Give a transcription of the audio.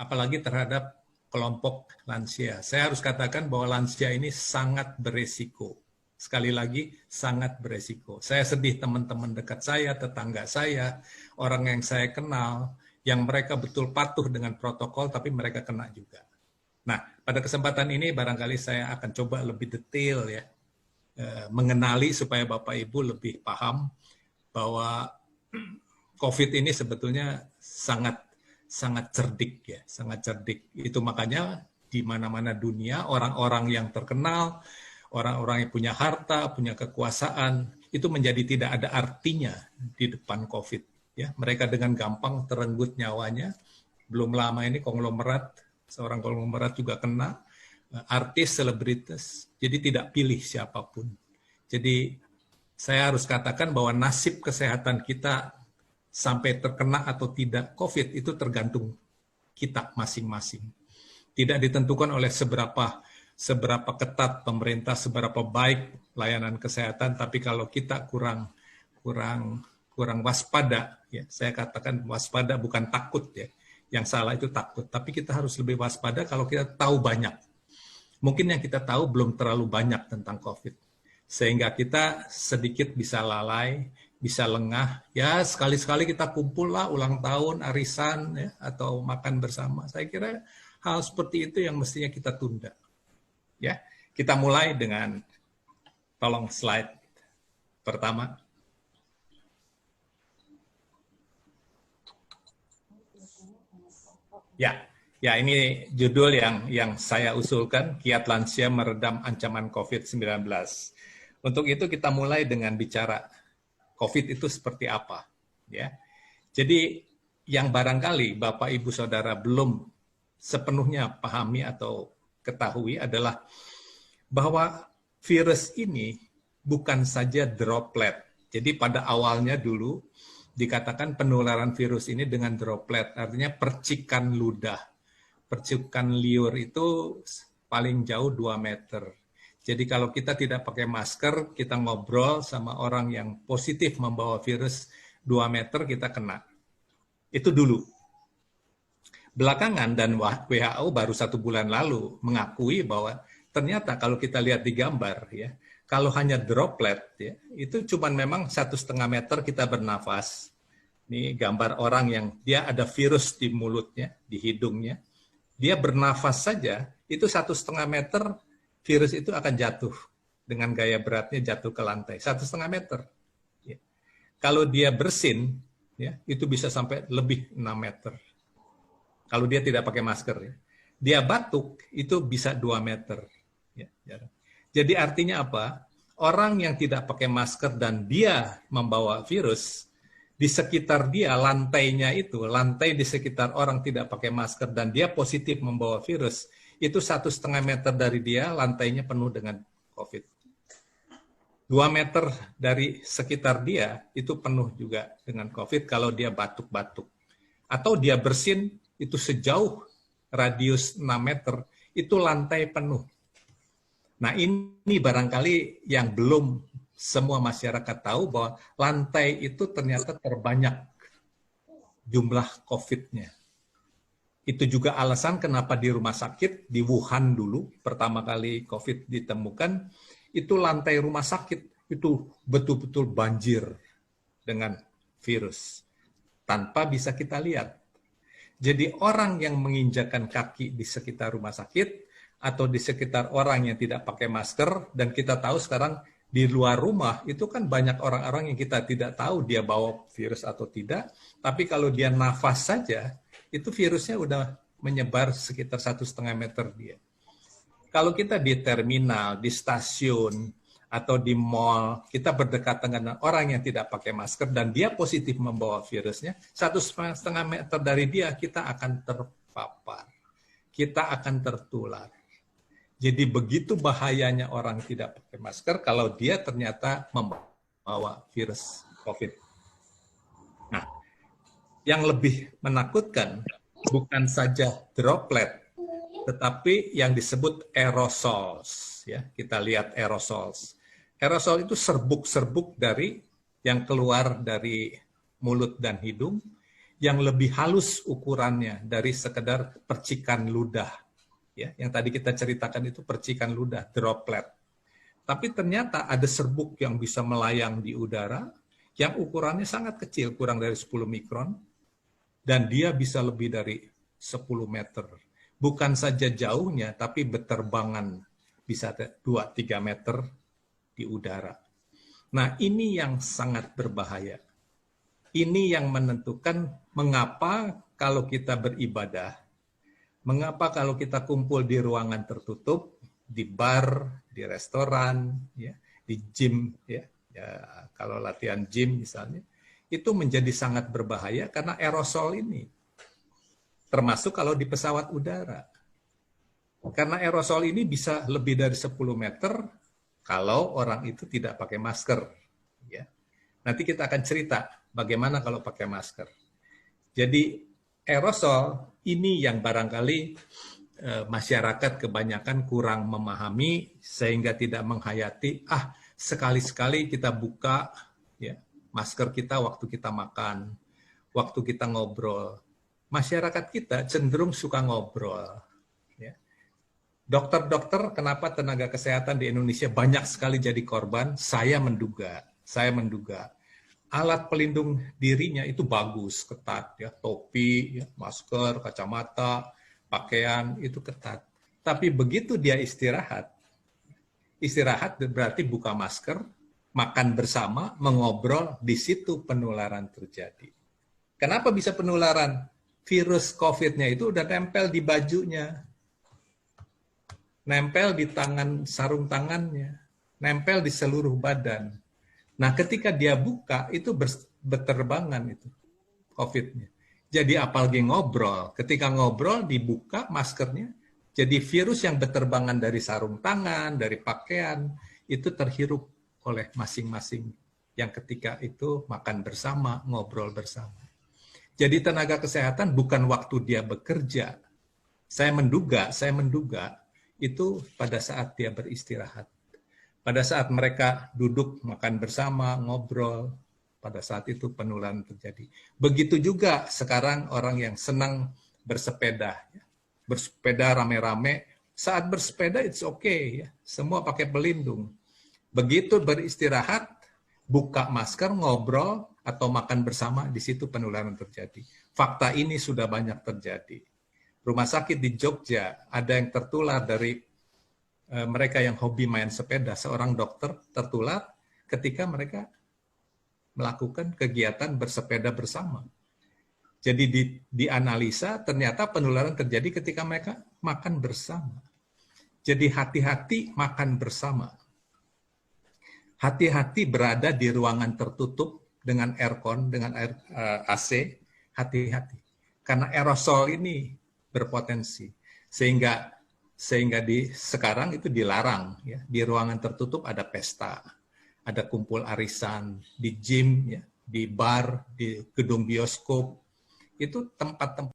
apalagi terhadap kelompok lansia. Saya harus katakan bahwa lansia ini sangat beresiko. Sekali lagi, sangat beresiko. Saya sedih teman-teman dekat saya, tetangga saya, orang yang saya kenal, yang mereka betul patuh dengan protokol, tapi mereka kena juga. Nah, pada kesempatan ini barangkali saya akan coba lebih detail ya, mengenali supaya Bapak Ibu lebih paham bahwa COVID ini sebetulnya sangat cerdik ya, sangat cerdik. Itu makanya di mana-mana dunia orang-orang yang terkenal, orang-orang yang punya harta, punya kekuasaan, itu menjadi tidak ada artinya di depan COVID. Ya, mereka dengan gampang terenggut nyawanya. Belum lama ini konglomerat, seorang konglomerat juga kena, artis, selebritis, jadi tidak pilih siapapun. Jadi saya harus katakan bahwa nasib kesehatan kita sampai terkena atau tidak COVID itu tergantung kita masing-masing. Tidak ditentukan oleh seberapa ketat pemerintah, seberapa baik layanan kesehatan, tapi kalau kita kurang waspada, ya saya katakan waspada bukan takut ya. Yang salah itu takut, tapi kita harus lebih waspada kalau kita tahu banyak. Mungkin yang kita tahu belum terlalu banyak tentang COVID. Sehingga kita sedikit bisa lalai, bisa lengah. Ya sekali-sekali kita kumpul lah ulang tahun, arisan, ya, atau makan bersama. Saya kira hal seperti itu yang mestinya kita tunda. Ya, kita mulai dengan, tolong slide pertama. Ya, ini judul yang saya usulkan, Kiat Lansia Meredam Ancaman COVID-19. Untuk itu kita mulai dengan bicara COVID itu seperti apa. Ya, jadi yang barangkali Bapak Ibu Saudara belum sepenuhnya pahami atau ketahui adalah bahwa virus ini bukan saja droplet. Jadi pada awalnya dulu dikatakan penularan virus ini dengan droplet, artinya percikan ludah. Percikan liur itu paling jauh 2 meter. Jadi kalau kita tidak pakai masker, kita ngobrol sama orang yang positif membawa virus 2 meter, kita kena. Itu dulu. Belakangan dan WHO baru 1 bulan lalu mengakui bahwa ternyata kalau kita lihat di gambar, ya, kalau hanya droplet, ya, itu cuma memang 1,5 meter kita bernafas. Ini gambar orang yang dia ada virus di mulutnya, di hidungnya. Dia bernafas saja, itu 1,5 meter virus itu akan jatuh dengan gaya beratnya jatuh ke lantai. 1,5 meter. Ya. Kalau dia bersin, ya, itu bisa sampai lebih 6 meter. Kalau dia tidak pakai masker. Ya. Dia batuk, itu bisa 2 meter. Ya. Jadi artinya apa? Orang yang tidak pakai masker dan dia membawa virus, di sekitar dia, lantainya itu, lantai di sekitar orang tidak pakai masker dan dia positif membawa virus, itu 1,5 meter dari dia, lantainya penuh dengan COVID. 2 meter dari sekitar dia, itu penuh juga dengan COVID kalau dia batuk-batuk. Atau dia bersin, itu sejauh radius 6 meter, itu lantai penuh. Nah ini barangkali yang belum semua masyarakat tahu bahwa lantai itu ternyata terbanyak jumlah COVID-nya. Itu juga alasan kenapa di rumah sakit, di Wuhan dulu, pertama kali COVID ditemukan, itu lantai rumah sakit, itu betul-betul banjir dengan virus. Tanpa bisa kita lihat. Jadi orang yang menginjakan kaki di sekitar rumah sakit, atau di sekitar orang yang tidak pakai masker, dan kita tahu sekarang di luar rumah itu kan banyak orang-orang yang kita tidak tahu dia bawa virus atau tidak, tapi kalau dia nafas saja, itu virusnya udah menyebar sekitar 1,5 meter dia. Kalau kita di terminal, di stasiun, atau di mall, kita berdekatan dengan orang yang tidak pakai masker dan dia positif membawa virusnya, 1,5 meter dari dia kita akan terpapar, kita akan tertular. Jadi begitu bahayanya orang tidak pakai masker kalau dia ternyata membawa virus COVID. Nah, yang lebih menakutkan bukan saja droplet, tetapi yang disebut aerosols. Ya, kita lihat aerosols. Aerosol itu serbuk-serbuk dari yang keluar dari mulut dan hidung, yang lebih halus ukurannya dari sekedar percikan ludah. Ya, yang tadi kita ceritakan itu percikan ludah, droplet. Tapi ternyata ada serbuk yang bisa melayang di udara, yang ukurannya sangat kecil, kurang dari 10 mikron, dan dia bisa lebih dari 10 meter. Bukan saja jauhnya, tapi berterbangan bisa 2-3 meter di udara. Nah, ini yang sangat berbahaya. Ini yang menentukan mengapa kalau kita beribadah, mengapa kalau kita kumpul di ruangan tertutup, di bar, di restoran, ya, di gym, ya, kalau latihan gym misalnya, itu menjadi sangat berbahaya karena aerosol ini. Termasuk kalau di pesawat udara. Karena aerosol ini bisa lebih dari 10 meter kalau orang itu tidak pakai masker. Ya. Nanti kita akan cerita bagaimana kalau pakai masker. Jadi aerosol ini yang barangkali masyarakat kebanyakan kurang memahami sehingga tidak menghayati, sekali-sekali kita buka ya, masker kita waktu kita makan, waktu kita ngobrol. Masyarakat kita cenderung suka ngobrol. Ya. Dokter-dokter, kenapa tenaga kesehatan di Indonesia banyak sekali jadi korban? Saya menduga alat pelindung dirinya itu bagus, ketat, ya, topi, ya, masker, kacamata, pakaian itu ketat. Tapi begitu dia istirahat berarti buka masker, makan bersama, mengobrol, di situ penularan terjadi. Kenapa bisa penularan? Virus COVID-nya itu udah nempel di bajunya, nempel di tangan, sarung tangannya, nempel di seluruh badan. Nah, ketika dia buka, itu berterbangan itu COVID-nya. Jadi apalagi ngobrol. Ketika ngobrol, dibuka maskernya, jadi virus yang berterbangan dari sarung tangan, dari pakaian, itu terhirup oleh masing-masing yang ketika itu makan bersama, ngobrol bersama. Jadi tenaga kesehatan bukan waktu dia bekerja. Saya menduga itu pada saat dia beristirahat. Pada saat mereka duduk makan bersama, ngobrol, pada saat itu penularan terjadi. Begitu juga sekarang orang yang senang bersepeda. Bersepeda rame-rame, saat bersepeda it's okay, ya. Semua pakai pelindung. Begitu beristirahat, buka masker, ngobrol, atau makan bersama, di situ penularan terjadi. Fakta ini sudah banyak terjadi. Rumah sakit di Jogja ada yang tertular dari mereka yang hobi main sepeda, seorang dokter tertular ketika mereka melakukan kegiatan bersepeda bersama. Jadi dianalisa ternyata penularan terjadi ketika mereka makan bersama. Jadi hati-hati makan bersama. Hati-hati berada di ruangan tertutup dengan aircon, dengan air AC, hati-hati. Karena aerosol ini berpotensi. Sehingga sekarang itu dilarang, ya. Di ruangan tertutup ada pesta, ada kumpul arisan, di gym, ya, di bar, di gedung bioskop, itu tempat-tempat